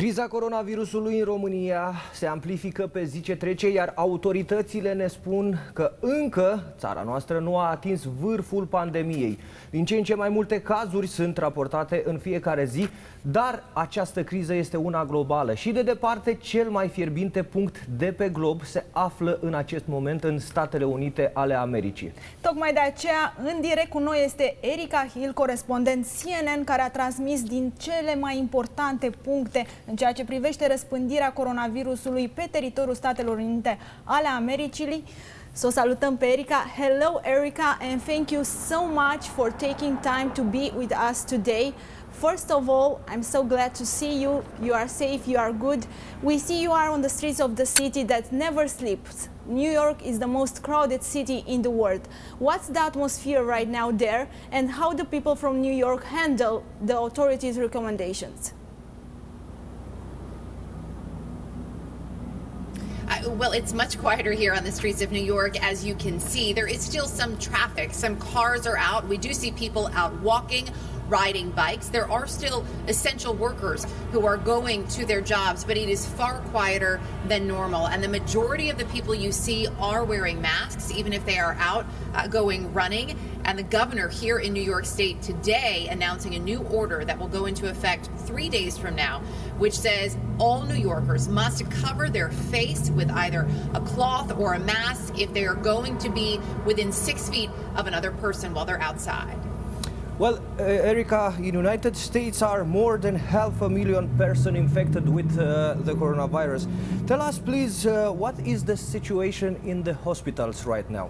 Criza coronavirusului în România se amplifică pe zi ce trece, iar autoritățile ne spun că încă țara noastră nu a atins vârful pandemiei. Din ce în ce mai multe cazuri sunt raportate în fiecare zi, dar această criză este una globală și de departe cel mai fierbinte punct de pe glob se află în acest moment în Statele Unite ale Americii. Tocmai de aceea, în direct cu noi este Erica Hill, corespondent CNN, care a transmis din cele mai importante puncte în ceea ce privește răspândirea coronavirusului pe teritoriul Statelor Unite ale Americii. Să o salutăm pe Erica. Hello Erica, and thank you so much for taking time to be with us today. First of all, I'm so glad to see you. You are safe, you are good. We see you are on the streets of the city that never sleeps. New York is the most crowded city in the world. What's the atmosphere right now there, and how do people from New York handle the authorities' recommendations? Well, it's much quieter here on the streets of New York. As you can see, there is still some traffic. Some cars are out. We do see people out walking, riding bikes. There are still essential workers who are going to their jobs, but it is far quieter than normal. And the majority of the people you see are wearing masks, even if they are out going running. And the governor here in New York State today announcing a new order that will go into effect 3 days from now, which says all New Yorkers must cover their face with either a cloth or a mask if they are going to be within 6 feet of another person while they're outside. Well, Erica, in United States are more than 500,000 persons infected with the coronavirus. Tell us, please, what is the situation in the hospitals right now?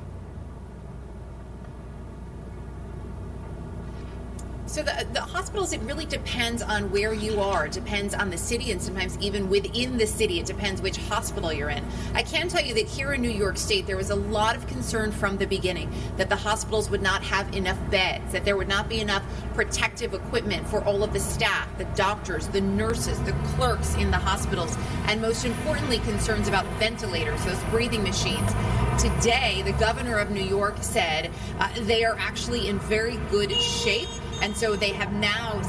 So the hospitals, it really depends on where you are. It depends on the city, and sometimes even within the city, it depends which hospital you're in. I can tell you that here in New York State, there was a lot of concern from the beginning that the hospitals would not have enough beds, that there would not be enough protective equipment for all of the staff, the doctors, the nurses, the clerks in the hospitals, and most importantly, concerns about ventilators, those breathing machines. Today, the governor of New York said they are actually in very good shape. And so they have now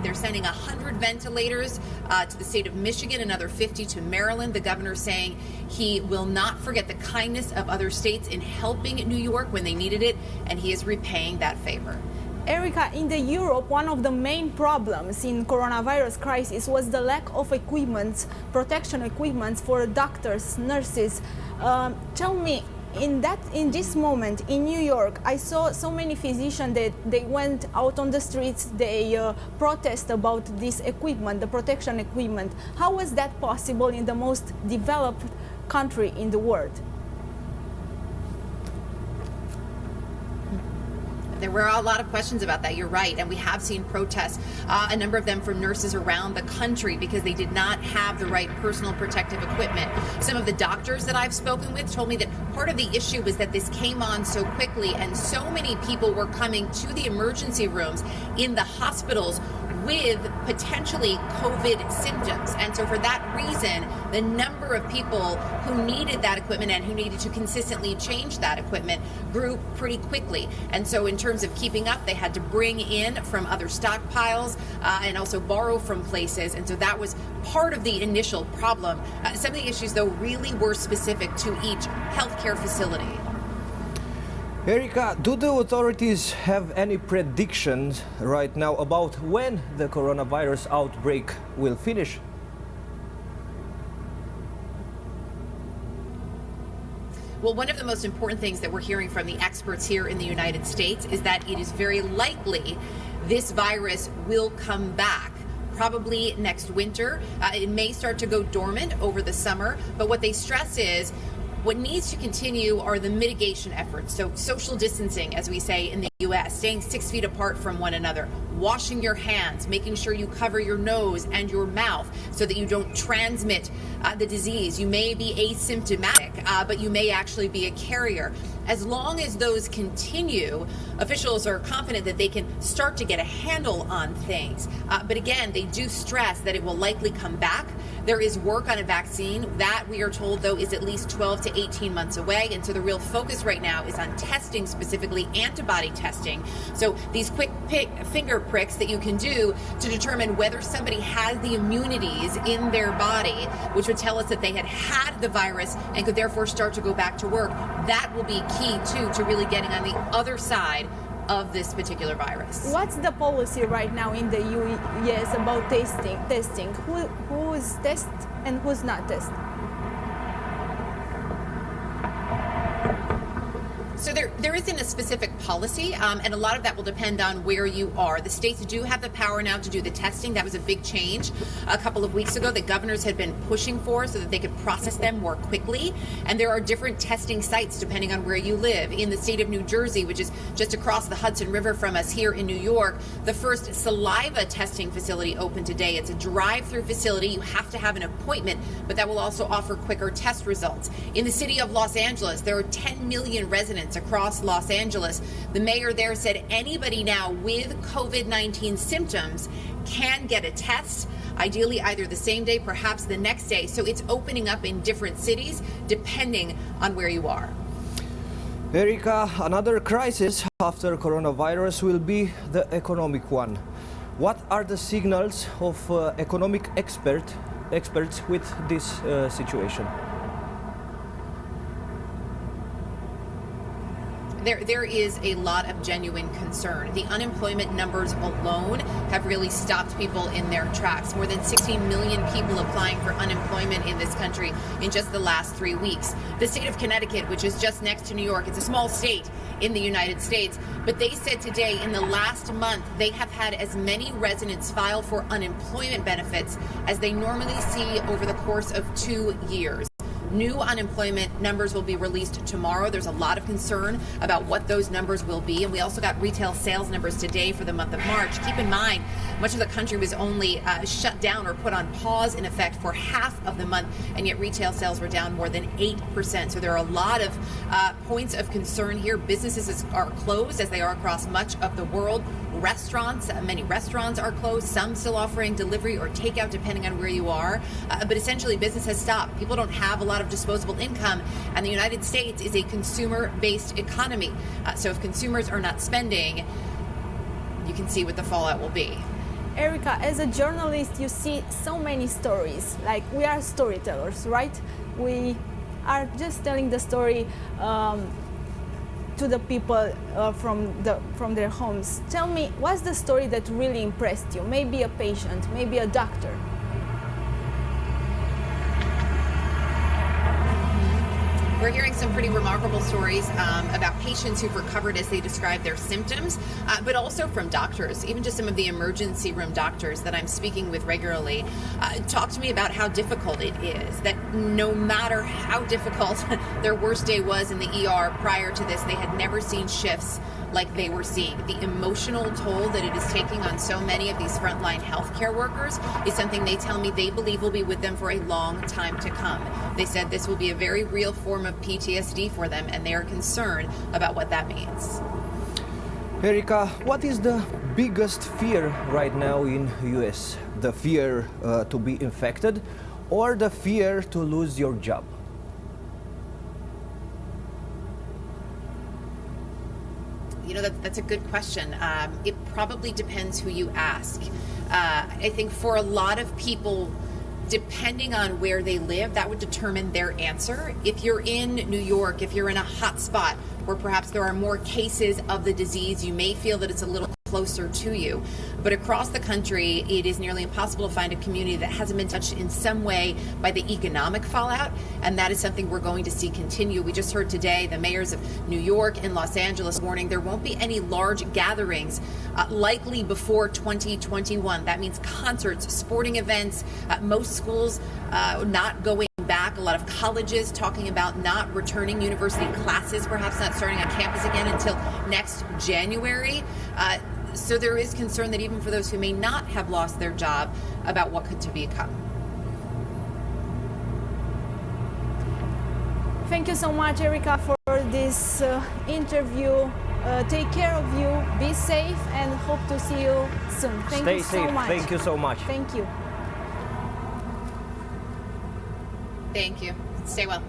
they're sending 100 ventilators to the state of Michigan, another 50 to Maryland. The governor saying he will not forget the kindness of other states in helping New York when they needed it, and he is repaying that favor. Erica, in Europe, one of the main problems in coronavirus crisis was the lack of equipment, protection equipment for doctors, nurses. Tell me, in this moment in New York, I saw so many physicians that they went out on the streets, they protest about this equipment, the protection equipment. How was that possible in the most developed country in the world? There were a lot of questions about that, you're right, and we have seen protests, a number of them from nurses around the country because they did not have the right personal protective equipment. Some of the doctors that I've spoken with told me that part of the issue was that this came on so quickly and so many people were coming to the emergency rooms in the hospitals with potentially COVID symptoms. And so for that reason, the number of people who needed that equipment and who needed to consistently change that equipment grew pretty quickly. And so in terms of keeping up, they had to bring in from other stockpiles and also borrow from places. And so that was part of the initial problem. Some of the issues, though, really were specific to each healthcare facility. Erica, do the authorities have any predictions right now about when the coronavirus outbreak will finish? Well, one of the most important things that we're hearing from the experts here in the United States is that it is very likely this virus will come back. Probably next winter. It may start to go dormant over the summer, but what they stress is what needs to continue are the mitigation efforts. So social distancing, as we say in the U.S., staying 6 feet apart from one another, washing your hands, making sure you cover your nose and your mouth so that you don't transmit the disease. You may be asymptomatic, but you may actually be a carrier. As long as those continue, officials are confident that they can start to get a handle on things. But again, they do stress that it will likely come back. There is work on a vaccine that we are told, though, is at least 12 to 18 months away. And so the real focus right now is on testing, specifically antibody testing. So these quick finger pricks that you can do to determine whether somebody has the immunities in their body, which would tell us that they had the virus and could therefore start to go back to work. That will be key too to really getting on the other side of this particular virus. What's the policy right now in the US about testing? Who is tested and who's not tested? So there isn't a specific policy, and a lot of that will depend on where you are. The states do have the power now to do the testing. That was a big change a couple of weeks ago that governors had been pushing for so that they could process them more quickly. And there are different testing sites depending on where you live. In the state of New Jersey, which is just across the Hudson River from us here in New York, the first saliva testing facility opened today. It's a drive-through facility. You have to have an appointment, but that will also offer quicker test results. In the city of Los Angeles, there are 10 million residents across Los Angeles. The mayor there said anybody now with COVID-19 symptoms can get a test, ideally either the same day, perhaps the next day. So it's opening up in different cities depending on where you are. Erica, another crisis after coronavirus will be the economic one. What are the signals of economic experts with this situation? There is a lot of genuine concern. The unemployment numbers alone have really stopped people in their tracks. More than 16 million people applying for unemployment in this country in just the last 3 weeks. The state of Connecticut, which is just next to New York, it's a small state in the United States, but they said today in the last month they have had as many residents file for unemployment benefits as they normally see over the course of 2 years. New unemployment numbers will be released tomorrow. There's a lot of concern about what those numbers will be. And we also got retail sales numbers today for the month of March. Keep in mind, much of the country was only shut down or put on pause in effect for half of the month, and yet retail sales were down more than 8%. So there are a lot of points of concern here. Businesses are closed as they are across much of the world. Restaurants, many restaurants are closed, some still offering delivery or takeout depending on where you are. But essentially business has stopped. People don't have a lot of disposable income, and the United States is a consumer-based economy. So if consumers are not spending, you can see what the fallout will be. Erica, as a journalist, you see so many stories. Like, we are storytellers, right? We are just telling the story to the people from their homes. Tell me, what's the story that really impressed you? Maybe a patient, maybe a doctor. We're hearing some pretty remarkable stories about patients who've recovered as they describe their symptoms, but also from doctors, even just some of the emergency room doctors that I'm speaking with regularly. Talk to me about how difficult it is, that no matter how difficult their worst day was in the ER prior to this, they had never seen shifts like they were seeing. The emotional toll that it is taking on so many of these frontline healthcare workers is something they tell me they believe will be with them for a long time to come. They said this will be a very real form of PTSD for them, and they are concerned about what that means. Erica, what is the biggest fear right now in US? The fear to be infected or the fear to lose your job? You know, that's a good question. It probably depends who you ask. I think for a lot of people, depending on where they live, that would determine their answer. If you're in New York, if you're in a hot spot where perhaps there are more cases of the disease, you may feel that it's a little closer to you. But across the country, it is nearly impossible to find a community that hasn't been touched in some way by the economic fallout, and that is something we're going to see continue. We just heard today the mayors of New York and Los Angeles warning there won't be any large gatherings likely before 2021. That means concerts, sporting events, most schools not going back. A lot of colleges talking about not returning, university classes perhaps not starting on campus again until next January. So there is concern that even for those who may not have lost their job about what could to become. Thank you so much, Erica, for this interview. Take care of you, be safe, and hope to see you soon. Thank you so much. Thank you so much. Thank you. Thank you. Stay well.